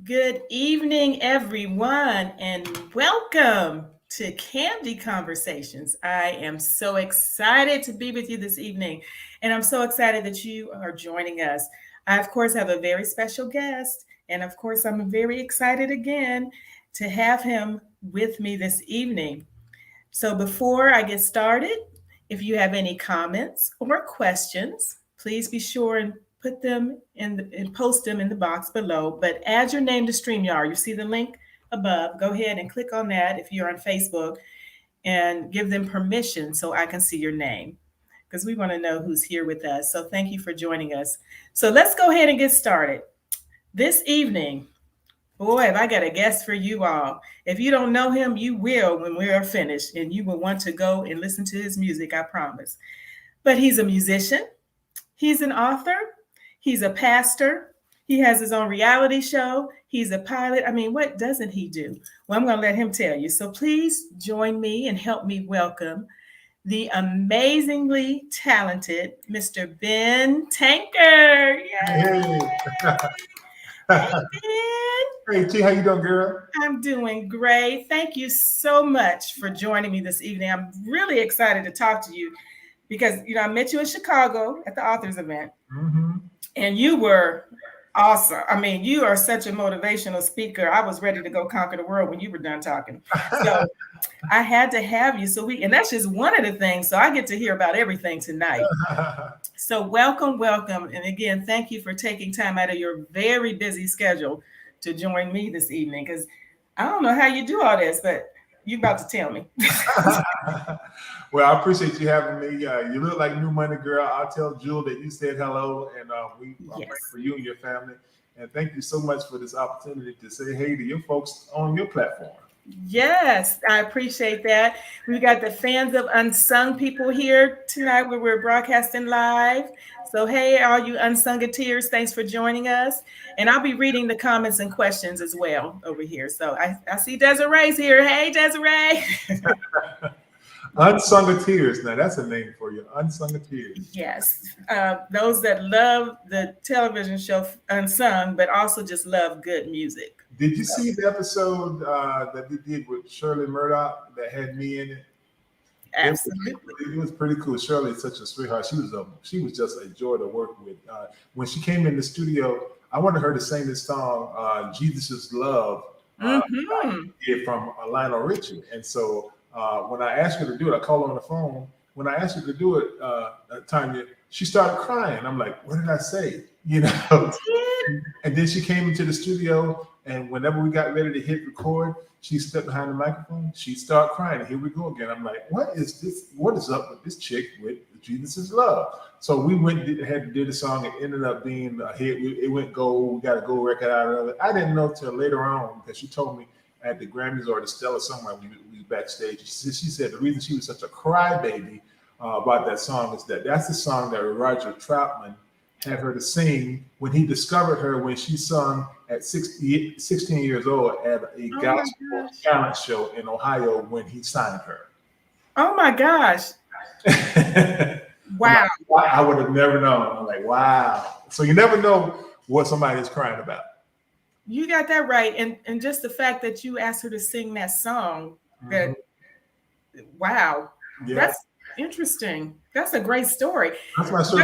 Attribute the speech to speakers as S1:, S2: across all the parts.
S1: Good evening, everyone, and welcome to KAMDI Conversations. I am so excited to be with you this evening, and I'm so excited that you are joining us. I, of course, have a very special guest, and of course, I'm very excited again to have him with me this evening. So before I get started, if you have any comments or questions, please be sure and put them and post them in the box below. But add your name to StreamYard. You see the link above. Go ahead and click on that if you're on Facebook and give them permission so I can see your name because we want to know who's here with us. So thank you for joining us. So let's go ahead and get started. This evening, boy, have I got a guest for you all. If you don't know him, you will when we are finished, and you will want to go and listen to his music, I promise. But he's a musician, he's an author, he's a pastor, he has his own reality show, he's a pilot. I mean, what doesn't he do? Well, I'm going to let him tell you. So please join me and help me welcome the amazingly talented Mr. Ben Tankard. Yay!
S2: Hey.
S1: Hey, Ben.
S2: Hey, T, how you doing, girl?
S1: I'm doing great. Thank you so much for joining me this evening. I'm really excited to talk to you because, I met you in Chicago at the authors event, and you were awesome. I mean, you are such a motivational speaker. I was ready to go conquer the world when you were done talking. So I had to have you. And that's just one of the things. So I get to hear about everything tonight. So welcome. And again, thank you for taking time out of your very busy schedule to join me this evening, because I don't know how you do all this, but you're about to tell me.
S2: Well, I appreciate you having me. You look like new money, girl. I'll tell Jewel that you said hello, and I'm praying for you and your family. And thank you so much for this opportunity to say hey to your folks on your platform.
S1: Yes, I appreciate that. We got the fans of Unsung people here tonight where we're broadcasting live. So, hey, all you Unsungeteers, thanks for joining us. And I'll be reading the comments and questions as well over here. So I see Desiree's here. Hey, Desiree.
S2: Unsungeteers. Now, that's a name for you. Unsungeteers.
S1: Yes. Those that love the television show Unsung, but also just love good music.
S2: Did you see the episode that we did with Shirley Murdoch that had me in it?
S1: Absolutely.
S2: It was pretty cool. Shirley is such a sweetheart. She was just a joy to work with. When she came in the studio, I wanted her to sing this song, Jesus' Love, from Lionel Richie. And so when I asked her to do it, I called her on the phone. When I asked her to do it, Tanya, she started crying. I'm like, what did I say? And then she came into the studio, and whenever we got ready to hit record, she stepped behind the microphone. She started crying. And here we go again. I'm like, what is this? What is up with this chick with Jesus' Love? So we had to do the song. It ended up being a hit. It went gold. We got a gold record out of it. I didn't know till later on because she told me at the Grammys or the Stella somewhere we was backstage. She said the reason she was such a crybaby about that song is that's the song that Roger Troutman had her to sing when he discovered her when she sung at 16 years old at a gospel talent show in Ohio when he signed her.
S1: Oh my gosh. Wow.
S2: I would have never known. I'm like, wow. So you never know what somebody is crying about.
S1: You got that right. And just the fact that you asked her to sing that song, wow. Yeah. That's interesting. That's a great story.
S2: That's my story.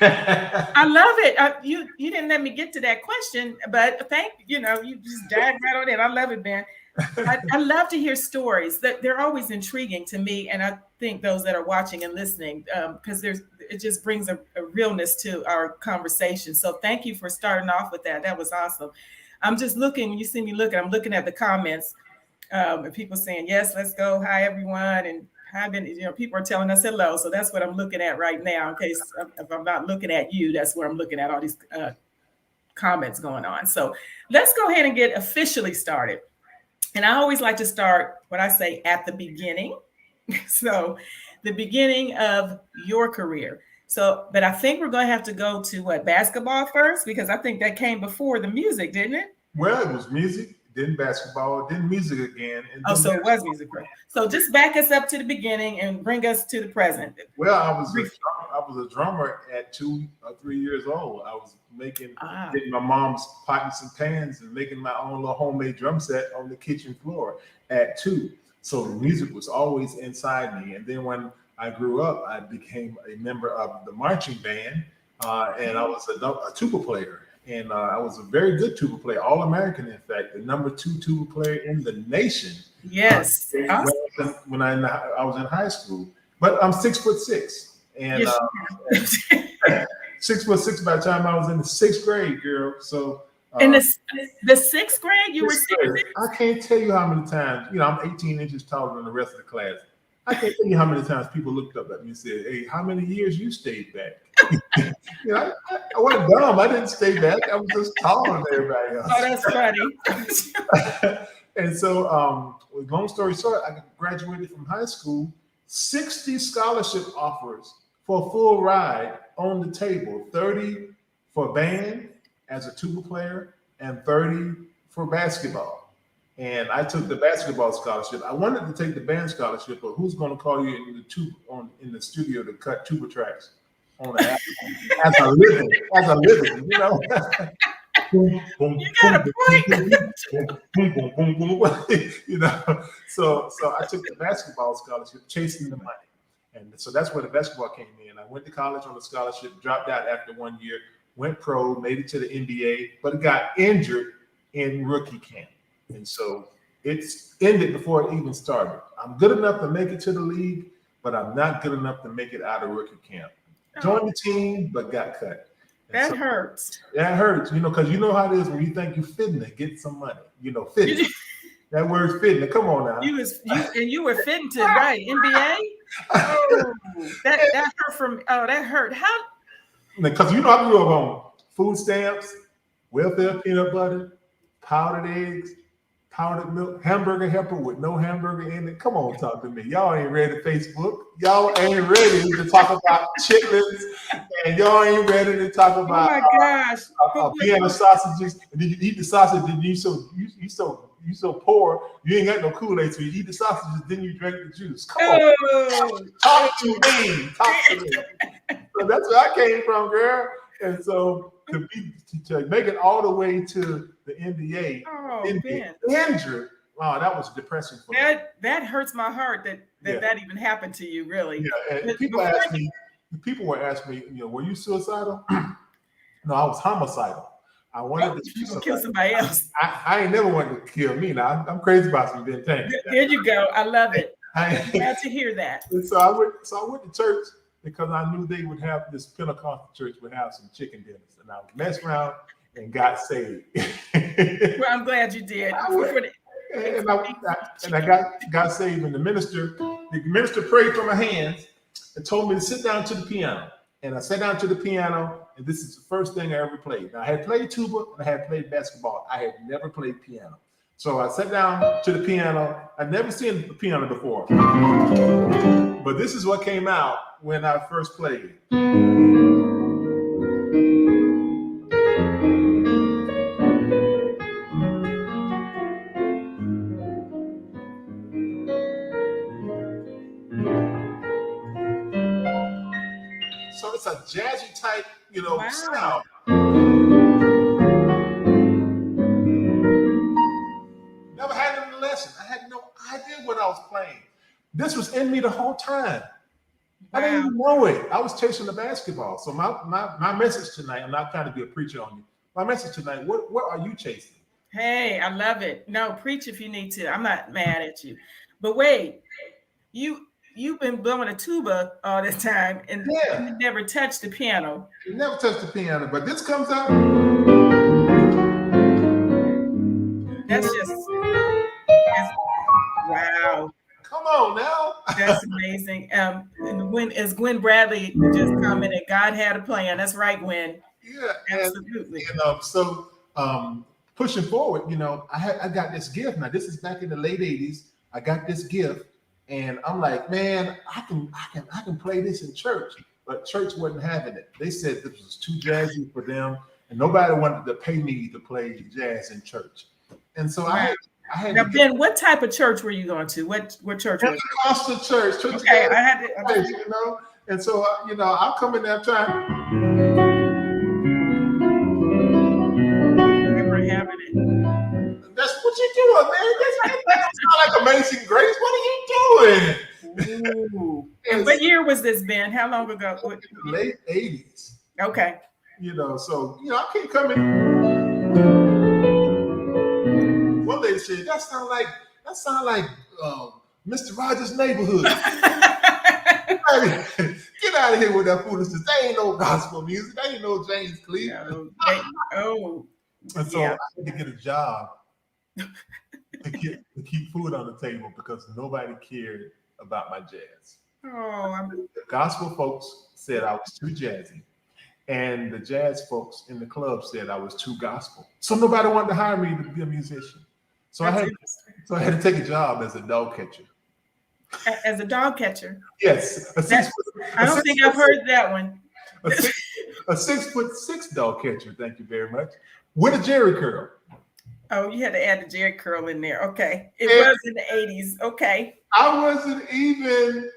S1: I love it. You didn't let me get to that question, but you just dived right on in. I love it, Ben. I love to hear stories. They're always intriguing to me, and I think those that are watching and listening, because it just brings a realness to our conversation. So thank you for starting off with that. That was awesome. I'm just looking. When you see me looking, I'm looking at the comments, and people saying yes, let's go. Hi everyone, and people are telling us hello. So that's what I'm looking at right now. In case if I'm not looking at you, that's where I'm looking at all these comments going on. So let's go ahead and get officially started. And I always like to start what I say at the beginning. So the beginning of your career. But I think we're going to have to go to basketball first, because I think that came before the music, didn't it?
S2: Well, it was music. then basketball, then music again. And
S1: Oh,
S2: then
S1: so it was music pro. So just back us up to the beginning and bring us to the present.
S2: Well, I was a drummer at 2 or 3 years old. I was getting my mom's pots and pans and making my own little homemade drum set on the kitchen floor at 2. So music was always inside me. And then when I grew up, I became a member of the marching band, and I was a tuba player. And I was a very good tuba player, All-American, in fact, the number 2 tuba player in the nation.
S1: Yes.
S2: When I was in high school. But I'm 6'6", and
S1: yes.
S2: 6'6" by the time I was in the 6th grade, girl. So
S1: in the 6th grade, you were 6'6"?
S2: I can't tell you how many times. I'm 18 inches taller than the rest of the class. I can't tell you how many times people looked up at me and said, "Hey, how many years you stayed back?" I wasn't dumb. I didn't stay back. I was just taller than everybody else.
S1: Oh, that's funny.
S2: And so, long story short, I graduated from high school. 60 scholarship offers for a full ride on the table. 30 for band as a tuba player, and 30 for basketball. And I took the basketball scholarship. I wanted to take the band scholarship, but who's going to call you in the studio to cut tuba tracks on as a living? Boom, boom,
S1: you got a point.
S2: Boom, boom, boom, boom. So I took the basketball scholarship, chasing the money. And so that's where the basketball came in. I went to college on a scholarship, dropped out after 1 year, went pro, made it to the NBA, but got injured in rookie camp. And so it's ended before it even started. I'm good enough to make it to the league, but I'm not good enough to make it out of rookie camp. Joined the team, but got cut.
S1: That hurts.
S2: That hurts, because you know how it is when you think you're fitting to get some money. Fitting. That word's fitting. Come on now.
S1: You were fitting to NBA. Oh, that hurt that hurt. How?
S2: Because I grew up on food stamps, welfare peanut butter, powdered eggs, powdered milk, hamburger helper with no hamburger in it. Come on, talk to me. Y'all ain't ready to Facebook. Y'all ain't ready to talk about chitlins, and y'all ain't ready to talk about Vienna sausages. And then you eat the sausage, and you so poor, you ain't got no Kool-Aid, so you eat the sausages, then you drink the juice. Come on, talk to me. So that's where I came from, girl. And so to make it all the way to the NBA, injured. Wow, that was depressing for me.
S1: That hurts my heart that even happened to you, really.
S2: Yeah, and people were asking me, were you suicidal? No, I was homicidal. I wanted to
S1: kill somebody else.
S2: I ain't never wanted to kill me. Now I'm crazy about some Ben Tank.
S1: There you go. I love it. I'm glad to hear that.
S2: And so I went to church because I knew they would have this Pentecostal church would have some chicken dinners, and I messed around and got saved.
S1: Well, I'm glad you did.
S2: And I got saved, and the minister prayed for my hands and told me to sit down to the piano. And I sat down to the piano, and this is the first thing I ever played. Now, I had played tuba and I had played basketball. I had never played piano. So I sat down to the piano. I'd never seen the piano before. But this is what came out when I first played. So it's a jazzy type, sound. Never had any lesson. I had no idea what I was playing. This was in me the whole time. I didn't even know it. I was chasing the basketball. So my message tonight, I'm not trying to be a preacher on you. My message tonight, what are you chasing?
S1: Hey, I love it. No, preach if you need to. I'm not mad at you. But wait, you've been blowing a tuba all this time and you never touched the piano.
S2: You never touched the piano, but this comes out.
S1: That's wow.
S2: Come on now.
S1: That's amazing. And as Gwen Bradley just commented, God had a plan. That's right, Gwen.
S2: Yeah,
S1: absolutely.
S2: And pushing forward, I got this gift. Now, this is back in the late 80s. I got this gift, and I'm like, man, I can play this in church. But church wasn't having it. They said this was too jazzy for them, and nobody wanted to pay me to play jazz in church. And so
S1: Wow.
S2: I had
S1: Now,
S2: to
S1: Ben, what type of church were you going to? What church was it?
S2: Pentecostal church.
S1: Okay, I had to.
S2: Christ, you know. And so, I'll come in there trying.
S1: Remember having it.
S2: That's what you doing, man. That's not like Amazing Grace. What are you doing?
S1: Ooh. And what year was this, Ben? How long ago?
S2: Late 80s.
S1: Okay.
S2: So I can't come in. One lady said, that sound like Mr. Rogers' Neighborhood. Get out of here with that foolishness. That ain't no gospel music. That ain't no James Cleveland. And so I had to get a job to keep food on the table because nobody cared about my jazz. The gospel folks said I was too jazzy, and the jazz folks in the club said I was too gospel. So nobody wanted to hire me to be a musician. So I had to take a job as a dog catcher.
S1: As a dog catcher?
S2: Yes.
S1: I don't think I've heard that one.
S2: A 6'6" dog catcher, thank you very much, with a jerry curl.
S1: Oh, you had to add the jerry curl in there. Okay. It was in the 80s. Okay.
S2: I wasn't even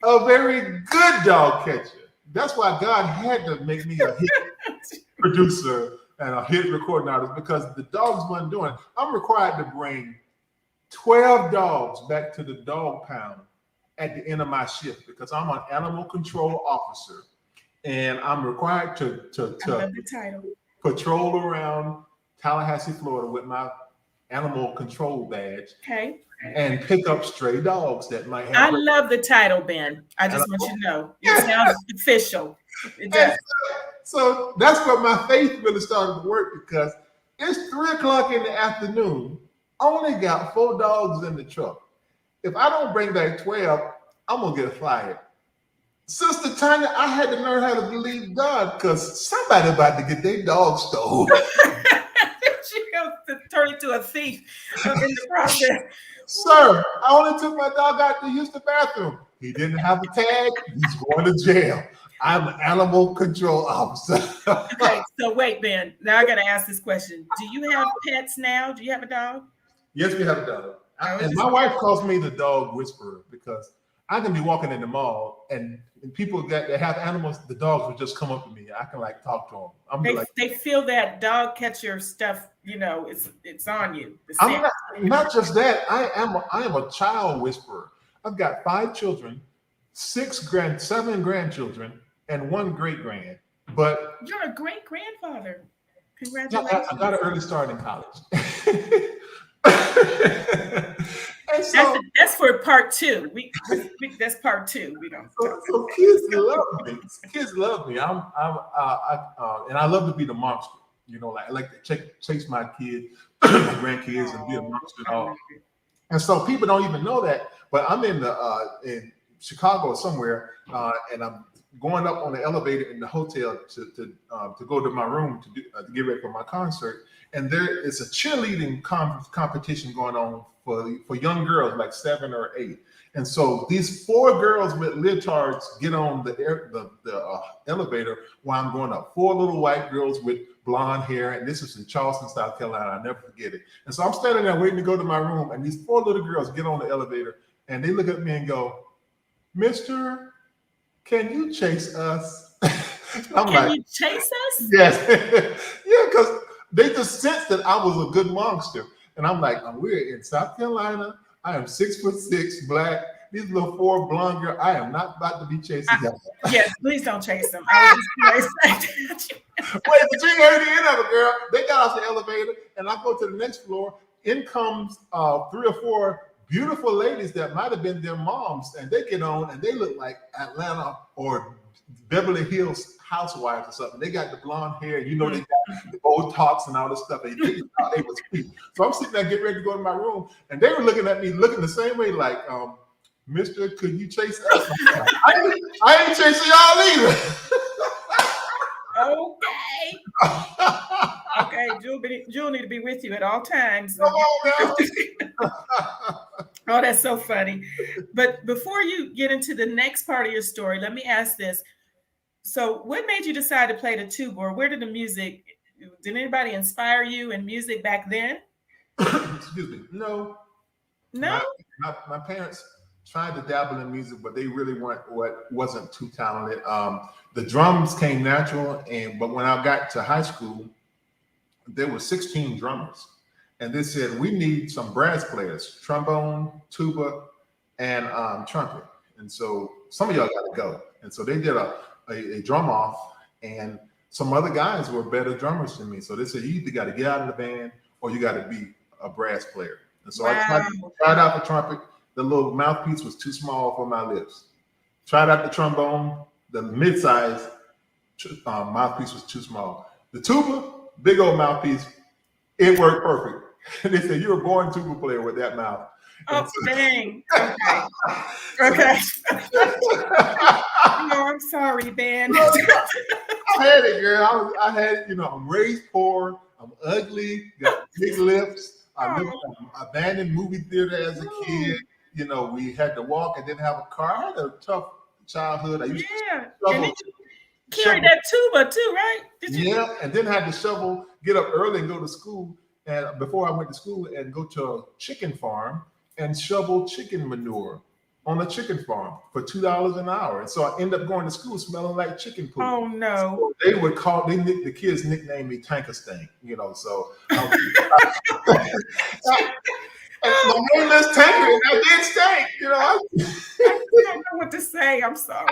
S2: a very good dog catcher. That's why God had to make me a hit producer and a hit recording artist, because the dogs wasn't doing it. I'm required to bring 12 dogs back to the dog pound at the end of my shift because I'm an animal control officer, and I'm required to patrol around Tallahassee, Florida with my animal control badge. Okay. And pick up stray dogs that might have.
S1: I love the title, Ben. I just want you to know. It sounds official. It does.
S2: So that's where my faith really started to work, because it's 3:00 in the afternoon. Only got 4 dogs in the truck. If I don't bring back 12, I'm going to get fired. Sister Tanya, I had to learn how to believe God, because somebody about to get their dog stolen.
S1: She goes to turn into a thief in the process.
S2: Sir, I only took my dog out to use the bathroom. He didn't have a tag. He's going to jail. I'm an animal control officer.
S1: Okay, so wait, Ben. Now I got to ask this question. Do you have pets now? Do you have a dog?
S2: Yes, we have a dog. And my wife calls me the dog whisperer, because I can be walking in the mall and people that have animals, the dogs will just come up to me. I can talk to them.
S1: They feel that dog catcher stuff, it's on you.
S2: I'm not just that. I am a child whisperer. I've got 5 children, 7 grandchildren, and 1 great-grand. But
S1: you're a great-grandfather. Congratulations.
S2: I got an early start in college. And
S1: so, that's for part 2. That's part 2. We don't.
S2: So kids love me. Kids love me. And I love to be the monster. I like to chase my kids, my grandkids, and be a monster dog. And so people don't even know that. But I'm in Chicago or somewhere, and I'm going up on the elevator in the hotel to go to my room to get ready for my concert. And there is a cheerleading competition going on for young girls, like 7 or 8. And so these 4 girls with leotards get on the elevator while I'm going up. 4 little white girls with blonde hair, and this is in Charleston, South Carolina. I'll never forget it. And so I'm standing there waiting to go to my room, and these 4 little girls get on the elevator, and they look at me and go, "Mister, can you chase us?"
S1: Can you chase us?
S2: Yes. Yeah, because they just sensed that I was a good monster. And I'm like, we're in South Carolina. I am 6'6", black. These little 4 blonde girls, I am not about to be chasing them.
S1: Yes, please don't chase them. I was just
S2: Wait, but you ain't heard the end of it, girl. They got off the elevator, and I go to the next floor. In comes 3 or 4 beautiful ladies that might have been their moms, and they get on, and they look like Atlanta or Beverly Hills housewives or something. They got the blonde hair, they got the Botox and all this stuff. They thought they was cute. So I'm sitting there getting ready to go to my room, and they were looking at me, looking the same way, like, "Mister, could you chase us?" I ain't chasing y'all
S1: either. Okay, Jewel need to be with you at all times.
S2: Come on now.
S1: Oh, that's so funny. But before you get into the next part of your story, let me ask this. So what made you decide to play the tuba, or where did anybody inspire you in music back then?
S2: Excuse me. No,
S1: No?
S2: my parents tried to dabble in music, but they really wasn't too talented. The drums came natural, but when I got to high school, there were 16 drummers, and they said we need some brass players: trombone, tuba, and trumpet. And so some of y'all got to go. And so they did a drum off, and some other guys were better drummers than me. So they said you either got to get out of the band or you got to be a brass player. And so I tried out the trumpet. The little mouthpiece was too small for my lips. Tried out the trombone. The mid-size mouthpiece was too small. The tuba, big old mouthpiece, it worked perfect. They said you're a born tuba player with that mouth.
S1: Oh, dang. Okay. Okay. No, I'm sorry, Ben.
S2: I had it, girl. I had, I'm raised poor. I'm ugly. Got big lips. I lived in an abandoned movie theater as a kid. We had to walk. I didn't have a car. I had a tough childhood. I used to
S1: and then you carried that tuba too, right?
S2: Yeah, and then had to get up early and go to school. And before I went to school, and go to a chicken farm and shovel chicken manure on a chicken farm for $2 an hour. And so I ended up going to school smelling like chicken poop.
S1: Oh no!
S2: So the kids nicknamed me Tankard. So my name is Tankard, and I did stink.
S1: I don't know what to say. I'm sorry.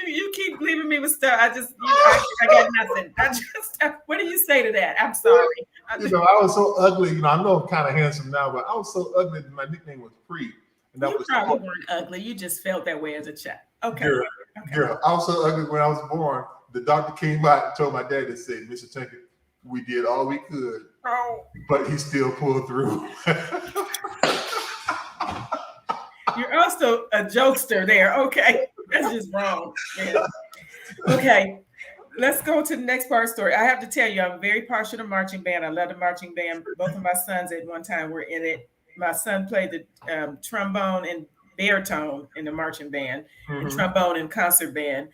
S1: You keep leaving me with stuff. I got nothing. What do you say to that? I'm sorry.
S2: I was so ugly. I know I'm kind of handsome now, but I was so ugly that my nickname was Pre. And
S1: you probably weren't ugly. You just felt that way as a child. Okay.
S2: Girl, I was so ugly when I was born. The doctor came by and told my dad to say, Mr. Tankard, we did all we could, but he still pulled through.
S1: You're also a jokester there. Okay. That's just wrong. Yeah. Okay. Let's go to the next part of the story. I have to tell you, I'm very partial to marching band. I love the marching band. Both of my sons at one time were in it. My son played the trombone and baritone in the marching band, and trombone and concert band.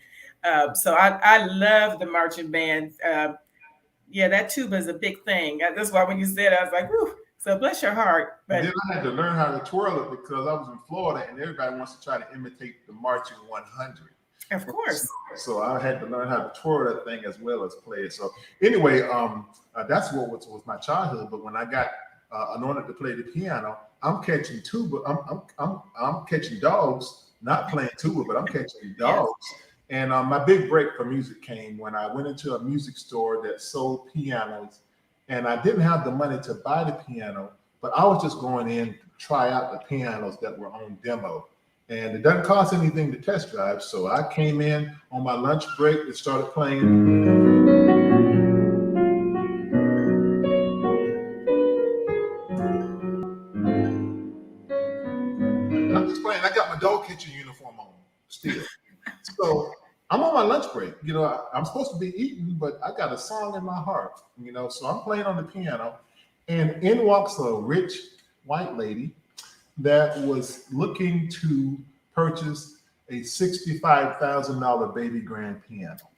S1: So I love the marching band. That tuba is a big thing. That's why when you said it, I was like, whew. So bless your heart. But
S2: then I had to learn how to twirl it because I was in Florida and everybody wants to try to imitate the marching 100.
S1: Of course.
S2: So I had to learn how to twirl that thing as well as play it. So anyway, that's what was my childhood. But when I got anointed to play the piano, I'm catching tuba. I'm catching dogs, not playing tuba, but I'm catching dogs. Yes. And my big break for music came when I went into a music store that sold pianos, and I didn't have the money to buy the piano, but I was just going in to try out the pianos that were on demo. And it doesn't cost anything to test drive. So I came in on my lunch break and started playing. I'm just playing. I got my dog catcher uniform on still. So I'm on my lunch break. I'm supposed to be eating, but I got a song in my heart. So I'm playing on the piano, and in walks a rich white lady that was looking to purchase a $65,000 baby grand piano.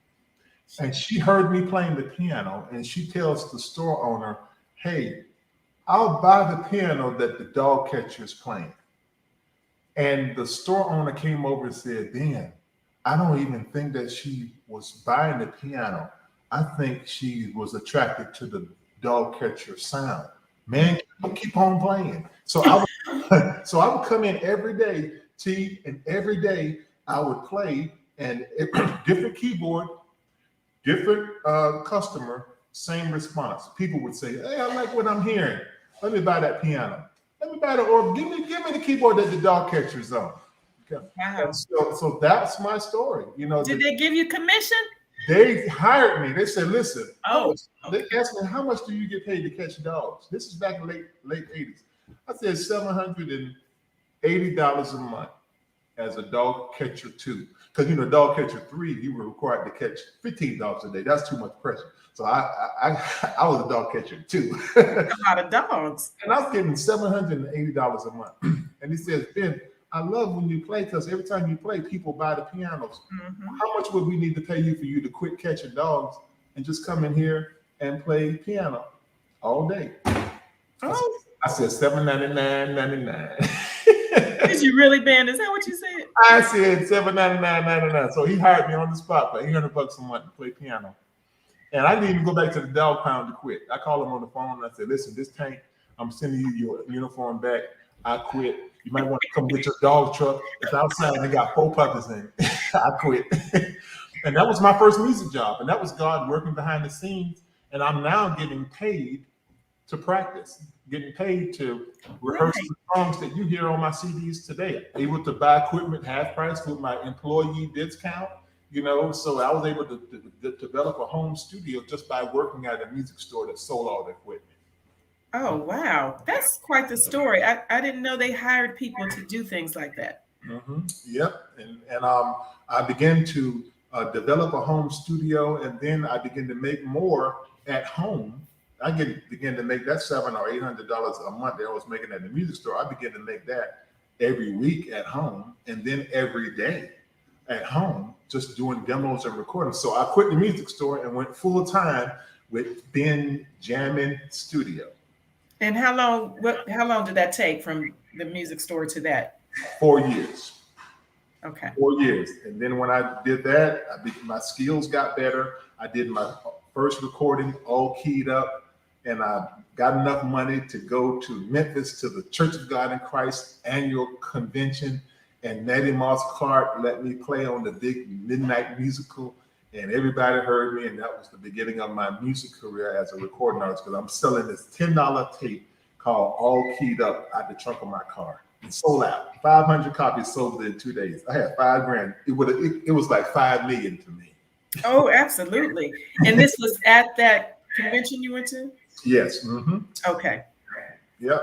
S2: And she heard me playing the piano, and she tells the store owner, hey, I'll buy the piano that the dog catcher is playing. And the store owner came over and said, Ben, I don't even think that she was buying the piano. I think she was attracted to the dog catcher sound. Man, keep on playing. So I would come in every day, and every day I would play, and different keyboard, different customer, same response. People would say, hey, I like what I'm hearing. Let me buy that piano. Let me buy the or give me the keyboard that the dog catcher's on. Okay. Wow. So that's my story.
S1: Did they give you commission?
S2: They hired me. They said, listen, they asked me, how much do you get paid to catch dogs? This is back in late 80s. I said $780 a month as a dog catcher 2. Because dog catcher 3, you were required to catch 15 dogs a day. That's too much pressure. So I was a dog catcher 2.
S1: A lot of dogs.
S2: And I was getting $780 a month. And he says, Ben, I love when you play because every time you play, people buy the pianos. Mm-hmm. How much would we need to pay you for you to quit catching dogs and just come in here and play piano all day?
S1: Oh,
S2: I said $7.99.99.
S1: did you really, Ben? Is that what you said?
S2: I said $7.99.99. So he hired me on the spot for $800 a month to play piano. And I didn't even go back to the dog pound to quit. I called him on the phone and I said, listen, this Tank, I'm sending you your uniform back. I quit. You might want to come get your dog truck. It's outside and they got 4 puppies in it. I quit. And that was my first music job. And that was God working behind the scenes. And I'm now getting paid to practice, getting paid to rehearse the songs that you hear on my CDs today. Able to buy equipment half price with my employee discount. So I was able to develop a home studio just by working at a music store that sold all the equipment.
S1: Oh, wow. That's quite the story. I didn't know they hired people to do things like that.
S2: Mm-hmm. Yep. And I began to develop a home studio, and then I began to make more at home. I began to make that $700 or $800 a month that I was making at the music store. I began to make that every week at home, and then every day at home, just doing demos and recording. So I quit the music store and went full time with Ben Jamming Studio.
S1: And how long did that take from the music store to that?
S2: 4 years.
S1: Okay.
S2: 4 years. And then when I did that, my skills got better. I did my first recording all keyed up, and I got enough money to go to Memphis to the Church of God in Christ annual convention. And Nettie Moss Clark let me play on the big midnight musical, and everybody heard me. And that was the beginning of my music career as a recording artist, because I'm selling this $10 tape called All Keyed Up out the trunk of my car. It sold out. 500 copies sold within 2 days. I had $5,000. It was like $5 million to me.
S1: Oh, absolutely. And this was at that convention you went to?
S2: Yes. Mm-hmm.
S1: Okay.
S2: Yep.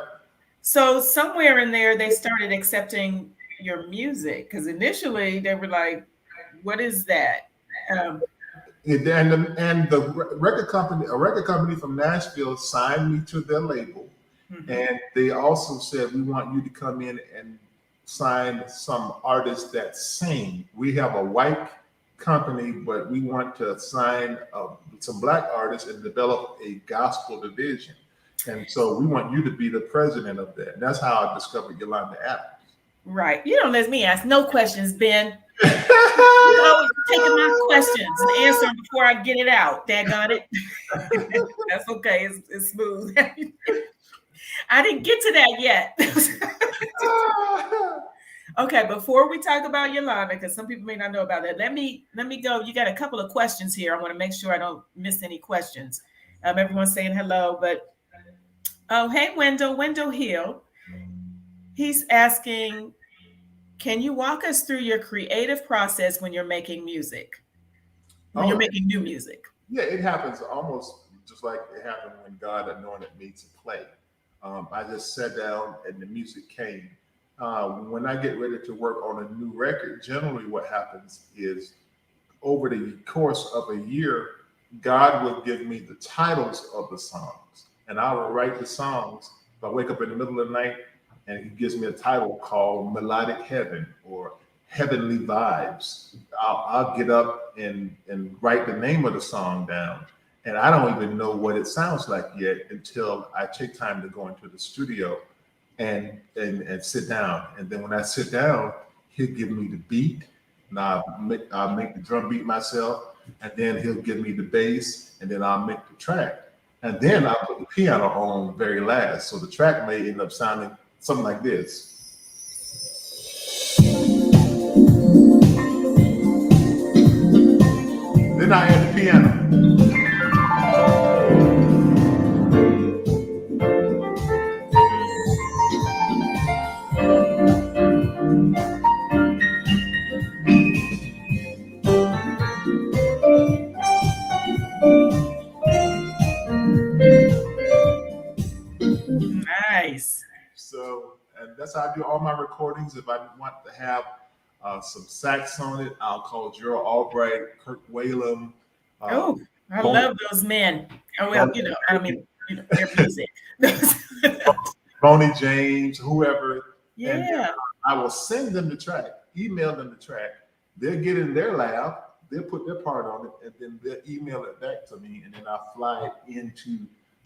S1: So somewhere in there, they started accepting your music, because initially they were like, "What is that?"
S2: And the record company from Nashville signed me to their label, and they also said, "We want you to come in and sign some artists that sing. We have a white company, but we want to sign some black artists and develop a gospel division. And so we want you to be the president of that." And that's how I discovered Yolanda Adams.
S1: Right. You don't let me ask no questions, Ben. You're always taking my questions and answer them before I get it out. Daggone it. That's okay. It's smooth. I didn't get to that yet. Okay, before we talk about Yolanda, because some people may not know about that, let me go. You got a couple of questions here. I want to make sure I don't miss any questions. Everyone's saying hello, but hey, Wendell Hill. He's asking, can you walk us through your creative process when you're making music? When you're making new music?
S2: Yeah, it happens almost just like it happened when God anointed me to play. I just sat down and the music came. When I get ready to work on a new record, generally what happens is over the course of a year, God will give me the titles of the songs, and I will write the songs. If I wake up in the middle of the night and he gives me a title called Melodic Heaven or Heavenly Vibes, I'll get up and write the name of the song down. And I don't even know what it sounds like yet until I take time to go into the studio and sit down. And then when I sit down, he'll give me the beat, and I'll make the drum beat myself, and then he'll give me the bass, and then I'll make the track. And then I'll put the piano on very last. So the track may end up sounding something like this. Then I add the piano.
S1: Nice.
S2: So, and that's how I do all my recordings. If I want to have some sax on it, I'll call Gerald Albright, Kirk Whalum.
S1: I love those men. Oh, well, their music.
S2: Bonnie James, whoever.
S1: Yeah.
S2: And I will send them the track, email them the track. They'll get in their lab, they'll put their part on it, and then they'll email it back to me, and then I'll fly it into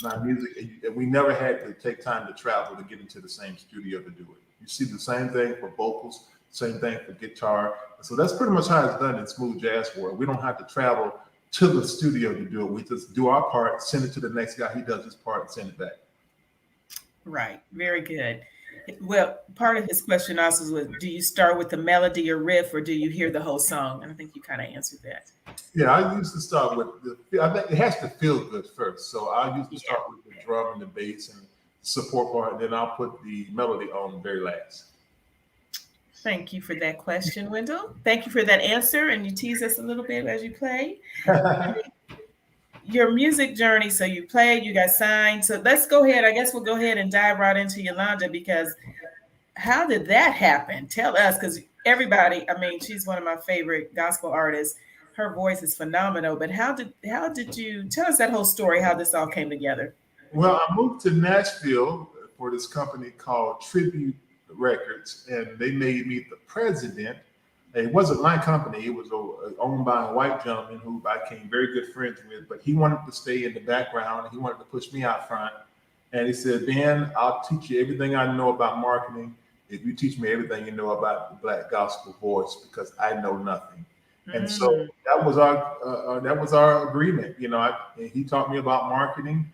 S2: my music, and we never had to take time to travel to get into the same studio to do it. You see the same thing for vocals, same thing for guitar. So that's pretty much how it's done in smooth jazz world. We don't have to travel to the studio to do it. We just do our part, send it to the next guy. He does his part and send it back.
S1: Right. Very good. Well, part of his question also was, do you start with the melody or riff, or do you hear the whole song? And I think you kind of answered that.
S2: Yeah, I used to start with I think it has to feel good first. So I used to start with the drum and the bass and support part, and then I'll put the melody on the very last.
S1: Thank you for that question, Wendell. Thank you for that answer. And you tease us a little bit as you play. Your music journey. So you played, you got signed. So let's go ahead. I guess we'll go ahead and dive right into Yolanda, because how did that happen? Tell us, because everybody, I mean, she's one of my favorite gospel artists. Her voice is phenomenal. But how did you tell us that whole story, how this all came together?
S2: Well, I moved to Nashville for this company called Tribute Records, and they made me the president. It wasn't my company. It was owned by a white gentleman who I became very good friends with, but he wanted to stay in the background. He wanted to push me out front. And he said, Ben, I'll teach you everything I know about marketing if you teach me everything you know about the Black gospel voice, because I know nothing. And so that was our agreement. You know, he taught me about marketing,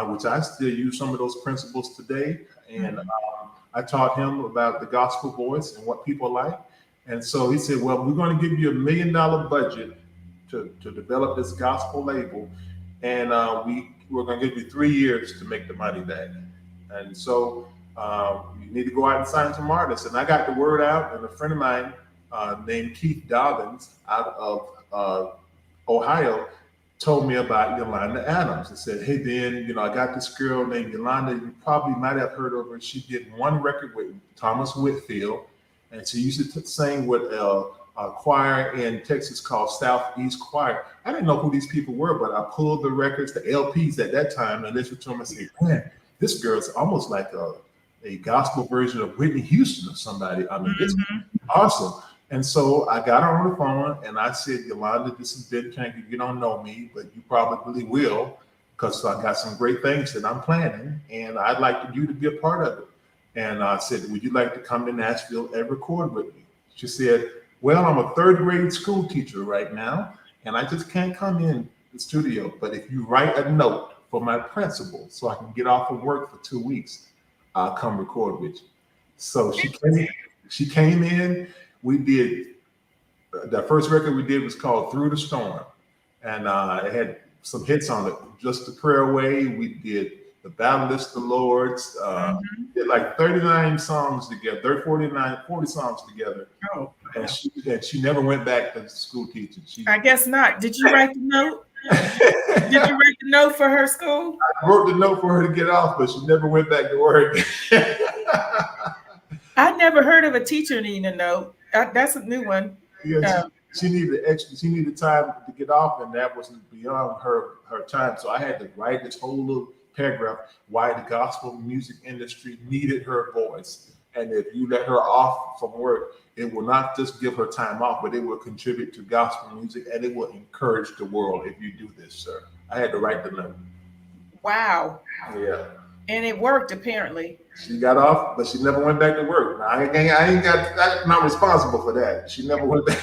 S2: which I still use some of those principles today. And I taught him about the gospel voice and what people like. And so he said, well, we're going to give you $1 million budget to develop this gospel label. And we're going to give you 3 years to make the money back. And so you need to go out and sign some artists. And I got the word out, and a friend of mine named Keith Dobbins out of Ohio told me about Yolanda Adams and said, hey, Ben, you know, I got this girl named Yolanda. You probably might have heard of her. She did one record with Thomas Whitfield. And she used to sing with a choir in Texas called Southeast Choir. I didn't know who these people were, but I pulled the records, the LPs at that time, and listened to them and said, man, this girl's almost like a gospel version of Whitney Houston or somebody. I mean, it's awesome. And so I got her on the phone and I said, Yolanda, this is Ben Tankard. You don't know me, but you probably will, because I got some great things that I'm planning, and I'd like you to be a part of it. And I said, would you like to come to Nashville and record with me? She said, well, I'm a third grade school teacher right now, and I just can't come in the studio. But if you write a note for my principal so I can get off of work for 2 weeks, I'll come record with you. So she came in. We did, the first record we did was called Through the Storm. And it had some hits on it. Just the Prayer Away. We did The Battle List of the Lords. Did like 39 songs together, 40 songs together.
S1: Oh.
S2: And she never went back to school teaching.
S1: I guess not. Did you write the note? Did you write the note for her school?
S2: I wrote the note for her to get off, but she never went back to work.
S1: I never heard of a teacher needing a note. That's a new one.
S2: Yeah, she needed time to get off, and that was beyond her time. So I had to write this whole little paragraph why the gospel music industry needed her voice. And if you let her off from work, it will not just give her time off, but it will contribute to gospel music, and it will encourage the world if you do this, sir. I had to write the note.
S1: Wow.
S2: Yeah.
S1: And it worked, apparently.
S2: She got off, but she never went back to work. I'm not responsible for that. She never went back.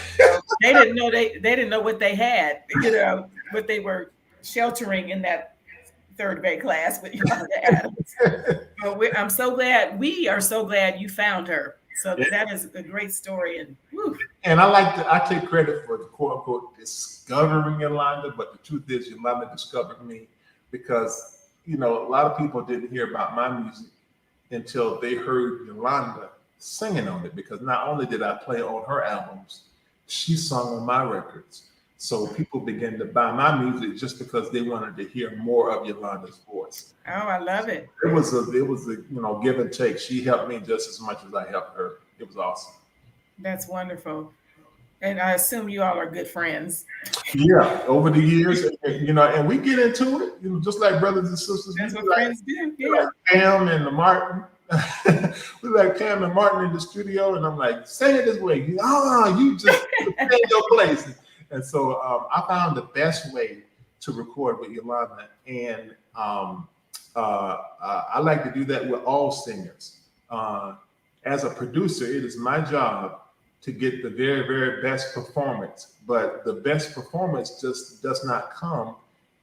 S1: They didn't know they didn't know what they had, you know, what they were sheltering in that third grade class with Yolanda Adams. But we are so glad you found her. So that is a great story. And whew.
S2: And I take credit for the quote unquote discovering Yolanda, but the truth is Yolanda discovered me, because you know, a lot of people didn't hear about my music until they heard Yolanda singing on it, because not only did I play on her albums, she sung on my records. So people began to buy my music just because they wanted to hear more of Yolanda's voice.
S1: Oh, I love it.
S2: It was a give and take. She helped me just as much as I helped her. It was awesome.
S1: That's wonderful. And I assume you all are good friends.
S2: Yeah, over the years, you know, and we get into it, you know, just like brothers and sisters.
S1: That's what friends do. Yeah.
S2: Like Pam and Martin. We like Pam and Martin in the studio, and I'm like, say it this way. You just stay your place. And so I found the best way to record with Yolanda, and I like to do that with all singers. As a producer, it is my job to get the very, very best performance. But the best performance just does not come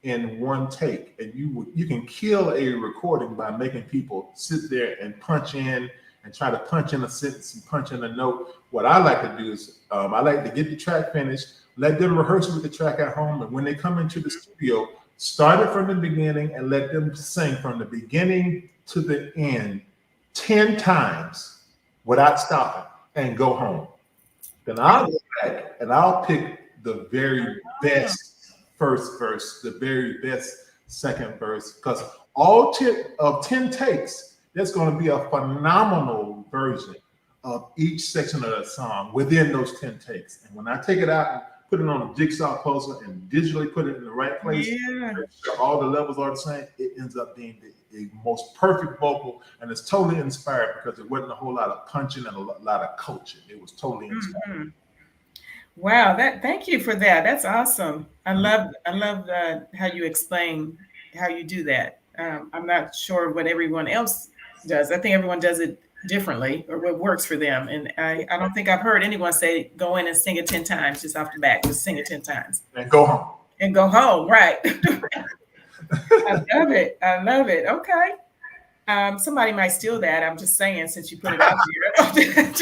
S2: in one take. And you can kill a recording by making people sit there and punch in and try to punch in a sentence and punch in a note. What I like to do is I like to get the track finished, let them rehearse with the track at home, and when they come into the studio, start it from the beginning and let them sing from the beginning to the end 10 times without stopping and go home. Then I'll go back and I'll pick the very best first verse, the very best second verse, because all 10 takes, there's going to be a phenomenal version of each section of that song within those 10 takes. And when I take it out and put it on a jigsaw puzzle and digitally put it in the right place, sure all the levels are the same, it ends up being the most perfect vocal, and it's totally inspired because it wasn't a whole lot of punching and a lot of coaching. It was totally inspired.
S1: Wow, thank you for that. That's awesome. I love how you explain how you do that. I'm not sure what everyone else does. I think everyone does it differently or what works for them. And I don't think I've heard anyone say go in and sing it 10 times just off the bat. Just sing it 10 times.
S2: And go home.
S1: And go home, right. I love it. I love it. Okay. Somebody might steal that. I'm just saying since you put it out there.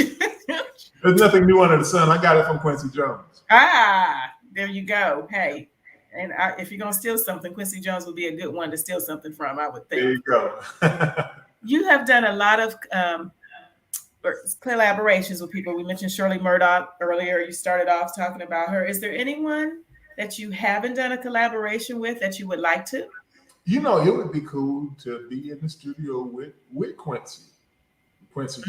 S2: There's nothing new under the sun. I got it from Quincy Jones.
S1: There you go. Hey, and if you're going to steal something, Quincy Jones would be a good one to steal something from, I would think.
S2: There you go.
S1: You have done a lot of collaborations with people. We mentioned Shirley Murdoch earlier. You started off talking about her. Is there anyone that you haven't done a collaboration with that you would like to?
S2: You know, it would be cool to be in the studio with Quincy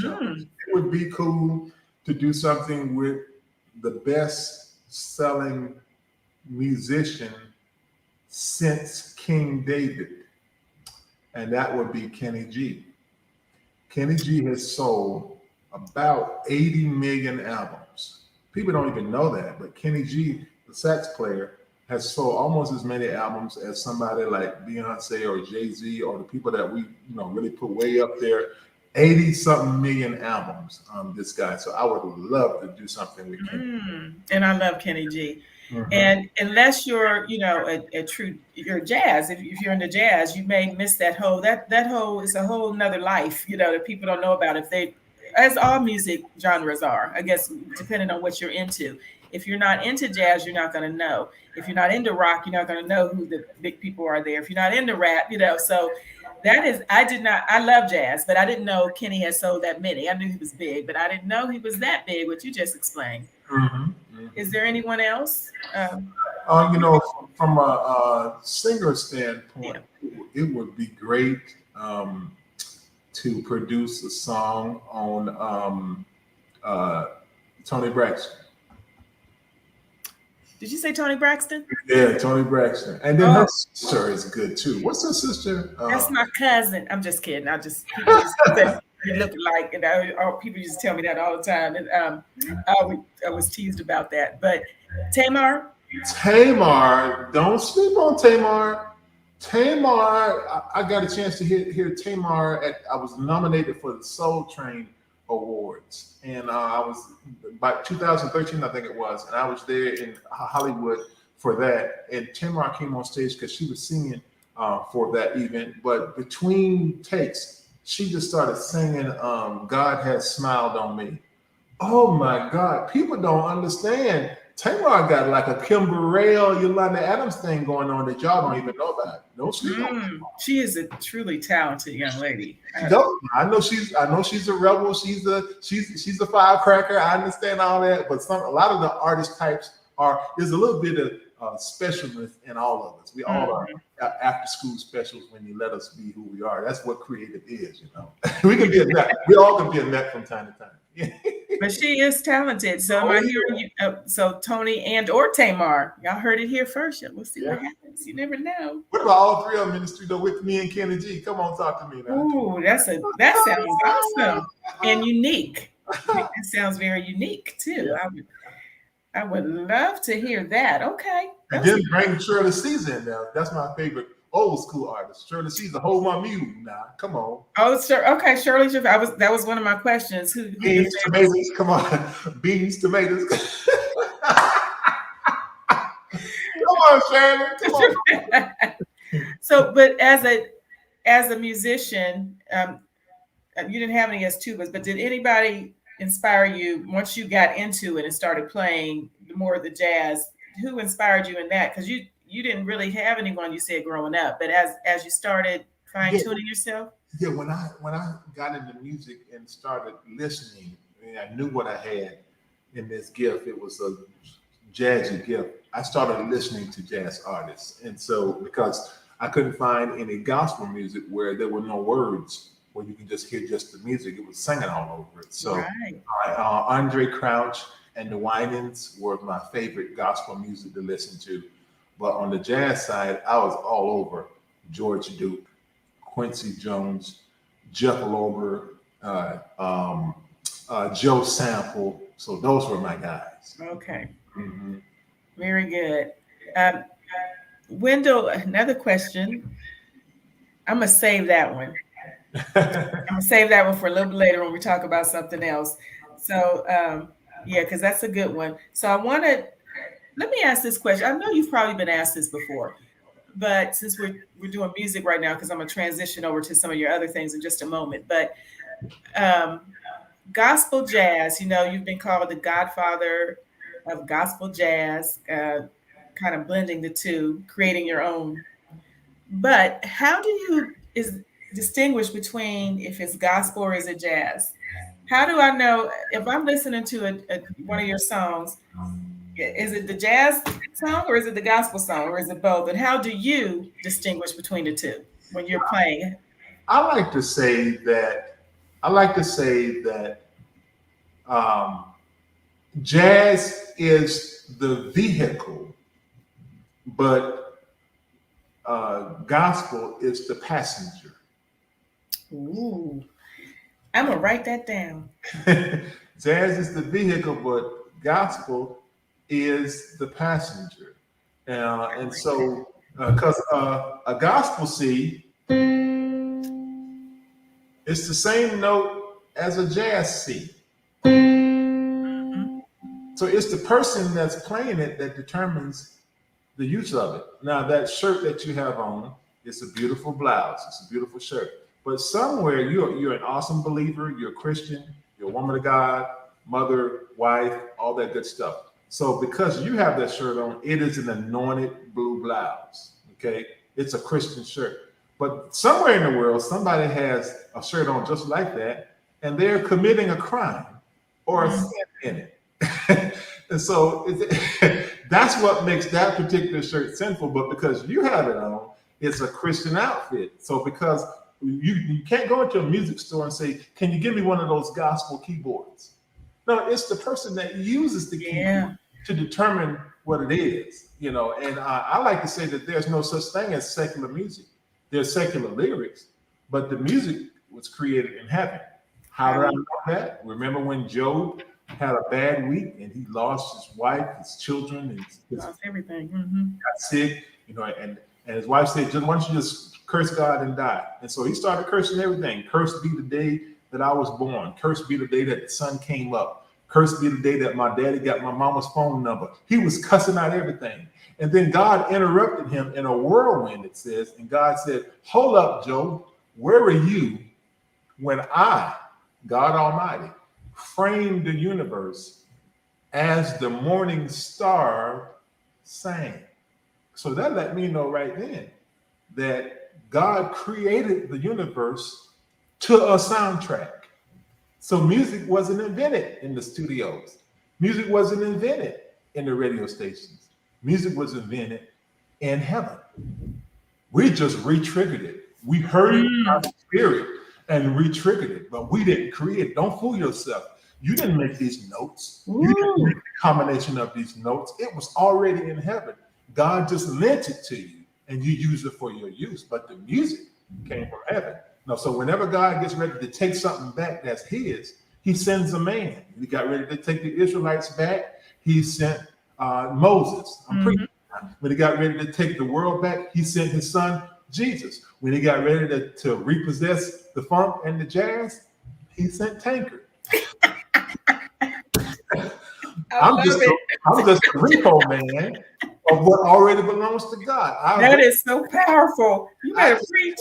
S2: Jones. It would be cool to do something with the best-selling musician since King David, and that would be Kenny G. Kenny G has sold about 80 million albums. People don't even know that, but Kenny G, the sax player, has sold almost as many albums as somebody like Beyonce or Jay-Z or the people that we really put way up there. 80-something million albums, this guy. So I would love to do something with Kenny.
S1: And I love Kenny G. And unless you're, you're jazz, if you're into jazz, you may miss that whole is a whole nother life, that people don't know about. As all music genres are, I guess, depending on what you're into. If you're not into jazz, you're not going to know. If you're not into rock, you're not going to know who the big people are there. If you're not into rap, so I love jazz, but I didn't know Kenny had sold that many. I knew he was big, but I didn't know he was that big, what you just explained. Is there anyone else?
S2: From a singer standpoint, it would be great to produce a song on Toni Braxton.
S1: Did you say Toni Braxton?
S2: Yeah, Toni Braxton. And then her sister is good too. What's her sister?
S1: That's my cousin. I'm just kidding. People just you look alike, and people just tell me that all the time. And I was teased about that. But Tamar, don't sleep on Tamar. I got a chance to hear Tamar I was nominated for the Soul Train Awards, and I was by 2013, I think it was, and I was there in Hollywood for that. And Tamar came on stage because she was singing for that event. But between takes, she just started singing "God Has Smiled on Me." Oh my God, people don't understand. Tamar got like a Kim Burrell, Yolanda Adams thing going on that y'all don't even know about. No sleep on. She is a truly talented young lady.
S2: I know she's a rebel. She's a firecracker. I understand all that, but a lot of the artist types there's a little bit of specialness in all of us. We all are after school specials when you let us be who we are. That's what creative is, We can be a nut. We all can be a nut from time to time.
S1: But she is talented. So am I hearing you? So Toni and or Tamar, y'all heard it here first. We'll see what happens. You never know.
S2: What about all three of them in the studio with me and Kenny G? Come on, talk to me now.
S1: Ooh, that sounds awesome and unique. It sounds very unique too. I would love to hear that. Okay.
S2: And then bring Shirley Caesar in there. That's my favorite old school artist. Shirley, she's the whole my mule now. Come on.
S1: Oh, sure. Okay, Shirley. That was one of my questions. Who
S2: Beans, tomatoes. Come on. Beans, tomatoes. Come on, Shirley. Come on.
S1: So, but as a musician, you didn't have any as tubas, but did anybody inspire you once you got into it and started playing more of the jazz? Who inspired you in that? Because you didn't really have anyone, you said, growing up, but as you started fine-tuning yourself?
S2: Yeah, when I got into music and started listening, and I knew what I had in this gift. It was a jazzy gift. I started listening to jazz artists. And so because I couldn't find any gospel music where there were no words, where you can just hear just the music, it was singing all over it. So Andre Crouch and the Winans were my favorite gospel music to listen to. But on the jazz side, I was all over George Duke, Quincy Jones, Jeff Lorber, Joe Sample. So those were my guys.
S1: Okay.
S2: Mm-hmm.
S1: Very good. Wendell, another question. I'm going to save that one. I'm going to save that one for a little bit later when we talk about something else. So, because that's a good one. So let me ask this question. I know you've probably been asked this before, but since we're doing music right now, because I'm going to transition over to some of your other things in just a moment. But gospel jazz, you've been called the Godfather of gospel jazz, kind of blending the two, creating your own. But how do you distinguish between if it's gospel or is it jazz? How do I know if I'm listening to one of your songs, is it the jazz song or is it the gospel song or is it both? And how do you distinguish between the two when you're playing?
S2: I like to say that jazz is the vehicle, but gospel is the passenger.
S1: Ooh, I'm gonna write that down.
S2: Jazz is the vehicle, but gospel is the passenger. And so, because a gospel C, it's the same note as a jazz C. So it's the person that's playing it that determines the use of it. Now, that shirt that you have on, it's a beautiful blouse. It's a beautiful shirt. But somewhere you're an awesome believer. You're a Christian. You're a woman of God, mother, wife, all that good stuff. So because you have that shirt on, it is an anointed blue blouse. Okay, it's a Christian shirt. But somewhere in the world, somebody has a shirt on just like that, and they're committing a crime or a sin in it. And so that's what makes that particular shirt sinful. But because you have it on, it's a Christian outfit. So because you can't go into a music store and say, "Can you give me one of those gospel keyboards?" No, it's the person that uses the keyboard to determine what it is, And I like to say that there's no such thing as secular music. There's secular lyrics, but the music was created in heaven. How did I know that? Remember when Job had a bad week and he lost his wife, his children, and
S1: lost everything.
S2: Got sick, and his wife said, "Why don't you just curse God and die?" And so he started cursing everything. Cursed be the day that I was born. Cursed be the day that the sun came up. Cursed be the day that my daddy got my mama's phone number. He was cussing out everything. And then God interrupted him in a whirlwind, it says, and God said, "Hold up, Job, where were you when I, God Almighty, framed the universe as the morning star sang?" So that let me know right then that God created the universe to a soundtrack. So music wasn't invented in the studios. Music wasn't invented in the radio stations. Music was invented in heaven. We just re-triggered it. We heard it in our spirit and re-triggered it, but we didn't create it. Don't fool yourself. You didn't make these notes. You didn't make the combination of these notes. It was already in heaven. God just lent it to you and you use it for your use, but the music came from heaven. No, so whenever God gets ready to take something back that's his, he sends a man. He got ready to take the Israelites back. He sent Moses. When he got ready to take the world back, he sent his son, Jesus. When he got ready to repossess the funk and the jazz, he sent Tankard. I'm just a repo man of what already belongs to God.
S1: That is so powerful. You better preach.